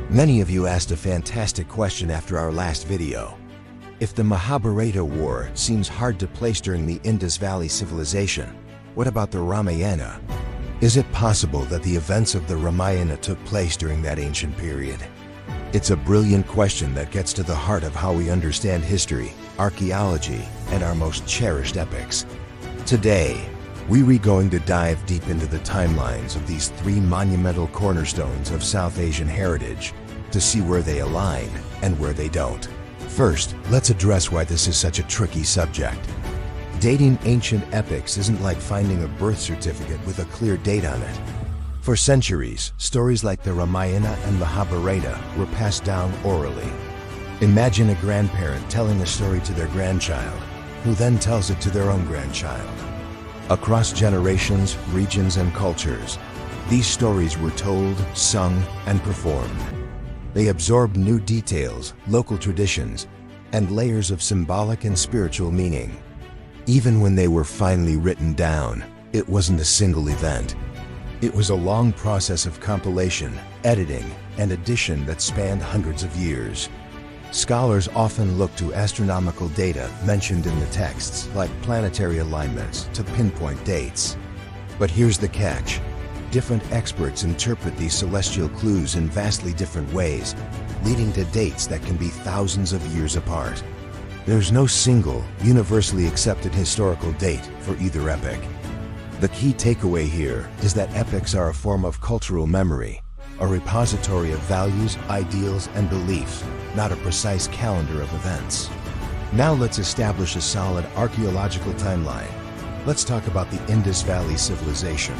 Many of you asked a fantastic question after our last video. If the Mahabharata war seems hard to place during the Indus Valley Civilization, what about the Ramayana? Is it possible that the events of the Ramayana took place during that ancient period? It's a brilliant question that gets to the heart of how we understand history, archaeology, and our most cherished epics. Today, we're going to dive deep into the timelines of these three monumental cornerstones of South Asian heritage to see where they align and where they don't. First, let's address why this is such a tricky subject. Dating ancient epics isn't like finding a birth certificate with a clear date on it. For centuries, stories like the Ramayana and Mahabharata were passed down orally. Imagine a grandparent telling a story to their grandchild, who then tells it to their own grandchild. Across generations, regions, and cultures, these stories were told, sung, and performed. They absorbed new details, local traditions, and layers of symbolic and spiritual meaning. Even when they were finally written down, it wasn't a single event. It was a long process of compilation, editing, and addition that spanned hundreds of years. Scholars often look to astronomical data mentioned in the texts, like planetary alignments, to pinpoint dates. But here's the catch. Different experts interpret these celestial clues in vastly different ways, leading to dates that can be thousands of years apart. There's no single, universally accepted historical date for either epic. The key takeaway here is that epics are a form of cultural memory, a repository of values, ideals, and beliefs, not a precise calendar of events. Now let's establish a solid archaeological timeline. Let's talk about the Indus Valley Civilization.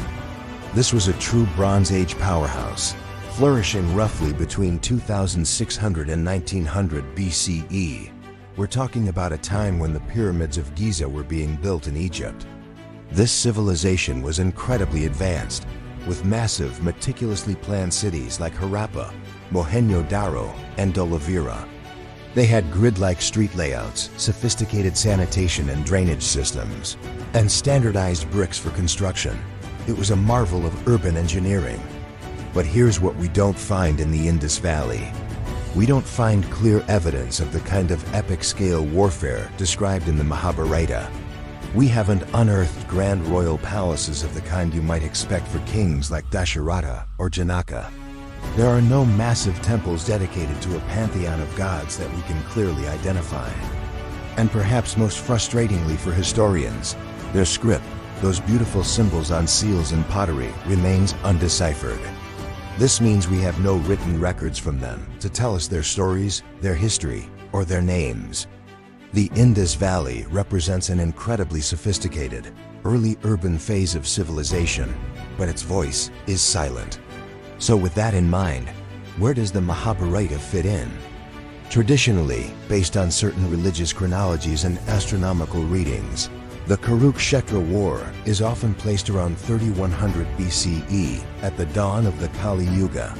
This was a true Bronze Age powerhouse, flourishing roughly between 2600 and 1900 BCE. We're talking about a time when the pyramids of Giza were being built in Egypt. This civilization was incredibly advanced, with massive, meticulously planned cities like Harappa, Mohenjo-Daro, and Dholavira. They had grid-like street layouts, sophisticated sanitation and drainage systems, and standardized bricks for construction. It was a marvel of urban engineering. But here's what we don't find in the Indus Valley. We don't find clear evidence of the kind of epic-scale warfare described in the Mahabharata. We haven't unearthed grand royal palaces of the kind you might expect for kings like Dasharatha or Janaka. There are no massive temples dedicated to a pantheon of gods that we can clearly identify. And perhaps most frustratingly for historians, their script, those beautiful symbols on seals and pottery, remains undeciphered. This means we have no written records from them to tell us their stories, their history, or their names. The Indus Valley represents an incredibly sophisticated, early urban phase of civilization, but its voice is silent. So with that in mind, where does the Mahabharata fit in? Traditionally, based on certain religious chronologies and astronomical readings, the Kurukshetra War is often placed around 3100 BCE at the dawn of the Kali Yuga.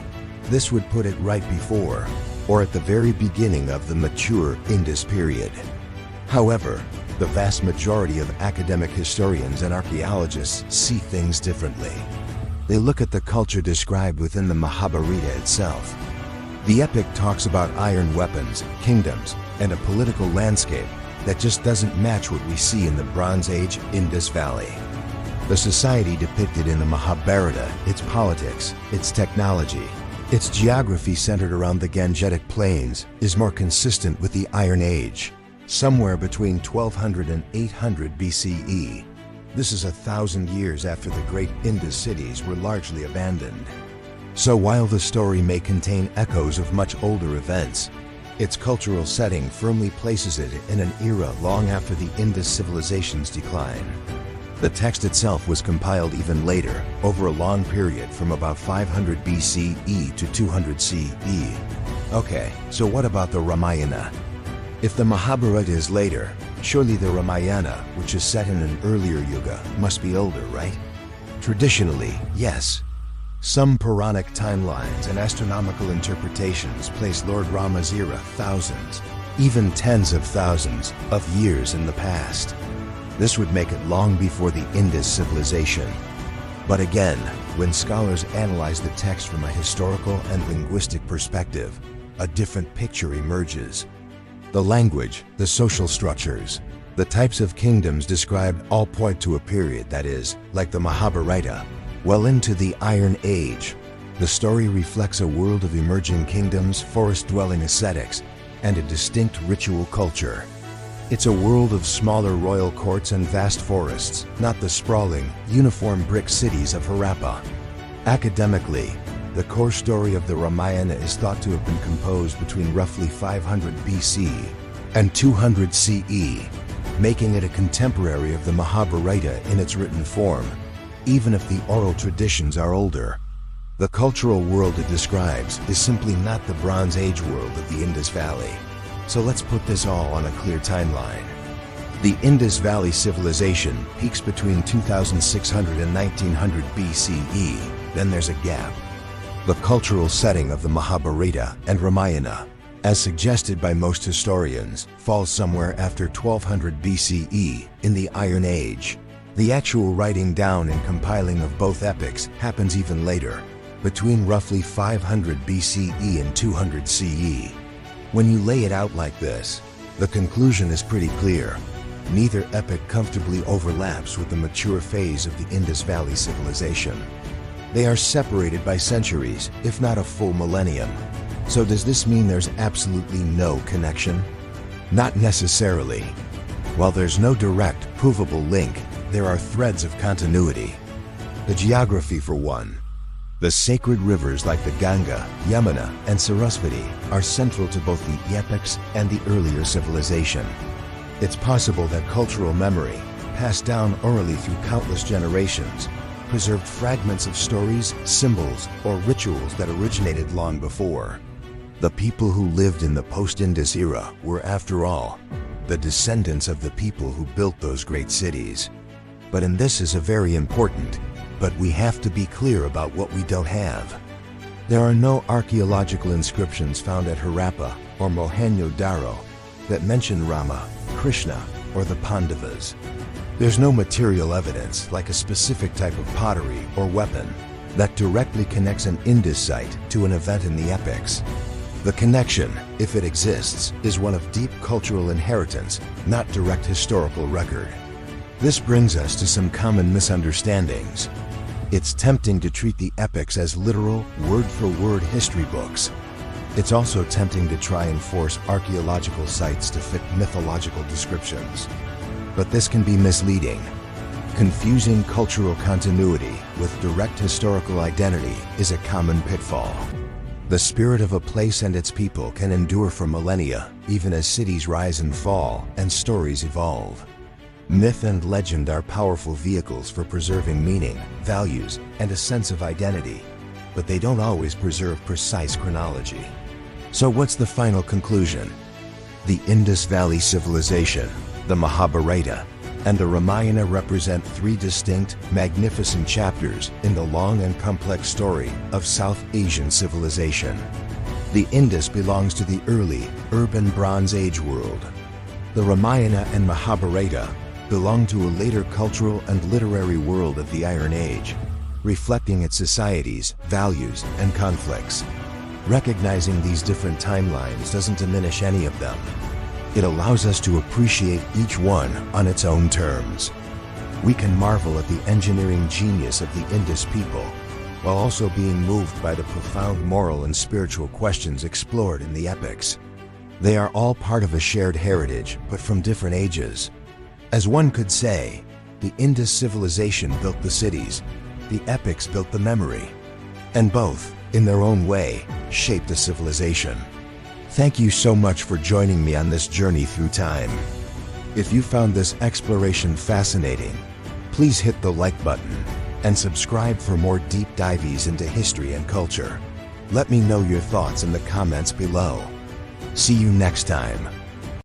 This would put it right before, or at the very beginning of the mature Indus period. However, the vast majority of academic historians and archaeologists see things differently. They look at the culture described within the Mahabharata itself. The epic talks about iron weapons, kingdoms, and a political landscape that just doesn't match what we see in the Bronze Age Indus Valley. The society depicted in the Mahabharata, its politics, its technology, its geography centered around the Gangetic Plains, is more consistent with the Iron Age, somewhere between 1200 and 800 BCE. This is 1,000 years after the great Indus cities were largely abandoned. So while the story may contain echoes of much older events, its cultural setting firmly places it in an era long after the Indus civilization's decline. The text itself was compiled even later, over a long period from about 500 BCE to 200 CE. Okay, so what about the Ramayana? If the Mahabharata is later, surely the Ramayana, which is set in an earlier yuga, must be older, right? Traditionally, yes. Some Puranic timelines and astronomical interpretations place Lord Rama's era thousands, even tens of thousands, of years in the past. This would make it long before the Indus civilization. But again, when scholars analyze the text from a historical and linguistic perspective, a different picture emerges. The language, the social structures, the types of kingdoms described all point to a period that is, like the Mahabharata, well into the Iron Age. The story reflects a world of emerging kingdoms, forest-dwelling ascetics, and a distinct ritual culture. It's a world of smaller royal courts and vast forests, not the sprawling, uniform brick cities of Harappa. Academically, the core story of the Ramayana is thought to have been composed between roughly 500 BC and 200 CE, making it a contemporary of the Mahabharata in its written form, even if the oral traditions are older. The cultural world it describes is simply not the Bronze Age world of the Indus Valley. So let's put this all on a clear timeline. The Indus Valley Civilization peaks between 2600 and 1900 BCE, then there's a gap. The cultural setting of the Mahabharata and Ramayana, as suggested by most historians, falls somewhere after 1200 BCE in the Iron Age. The actual writing down and compiling of both epics happens even later, between roughly 500 BCE and 200 CE. When you lay it out like this, the conclusion is pretty clear. Neither epic comfortably overlaps with the mature phase of the Indus Valley Civilization. They are separated by centuries, if not a full millennium. So does this mean there's absolutely no connection? Not necessarily. While there's no direct, provable link, there are threads of continuity. The geography for one. The sacred rivers like the Ganga, Yamuna, and Sarasvati are central to both the epics and the earlier civilization. It's possible that cultural memory, passed down orally through countless generations, preserved fragments of stories, symbols, or rituals that originated long before. The people who lived in the post-Indus era were, after all, the descendants of the people who built those great cities. But and this is a very important, but we have to be clear about what we don't have. There are no archaeological inscriptions found at Harappa or Mohenjo-daro that mention Rama, Krishna, or the Pandavas. There's no material evidence, like a specific type of pottery or weapon, that directly connects an Indus site to an event in the epics. The connection, if it exists, is one of deep cultural inheritance, not direct historical record. This brings us to some common misunderstandings. It's tempting to treat the epics as literal, word-for-word history books. It's also tempting to try and force archaeological sites to fit mythological descriptions. But this can be misleading. Confusing cultural continuity with direct historical identity is a common pitfall. The spirit of a place and its people can endure for millennia, even as cities rise and fall and stories evolve. Myth and legend are powerful vehicles for preserving meaning, values, and a sense of identity, but they don't always preserve precise chronology. So what's the final conclusion? The Indus Valley Civilization, the Mahabharata, and the Ramayana represent three distinct, magnificent chapters in the long and complex story of South Asian civilization. The Indus belongs to the early, urban Bronze Age world. The Ramayana and Mahabharata belong to a later cultural and literary world of the Iron Age, reflecting its societies, values, and conflicts. Recognizing these different timelines doesn't diminish any of them. It allows us to appreciate each one on its own terms. We can marvel at the engineering genius of the Indus people, while also being moved by the profound moral and spiritual questions explored in the epics. They are all part of a shared heritage, but from different ages. As one could say, the Indus civilization built the cities, the epics built the memory, and both, in their own way, shaped a civilization. Thank you so much for joining me on this journey through time. If you found this exploration fascinating, please hit the like button and subscribe for more deep dives into history and culture. Let me know your thoughts in the comments below. See you next time.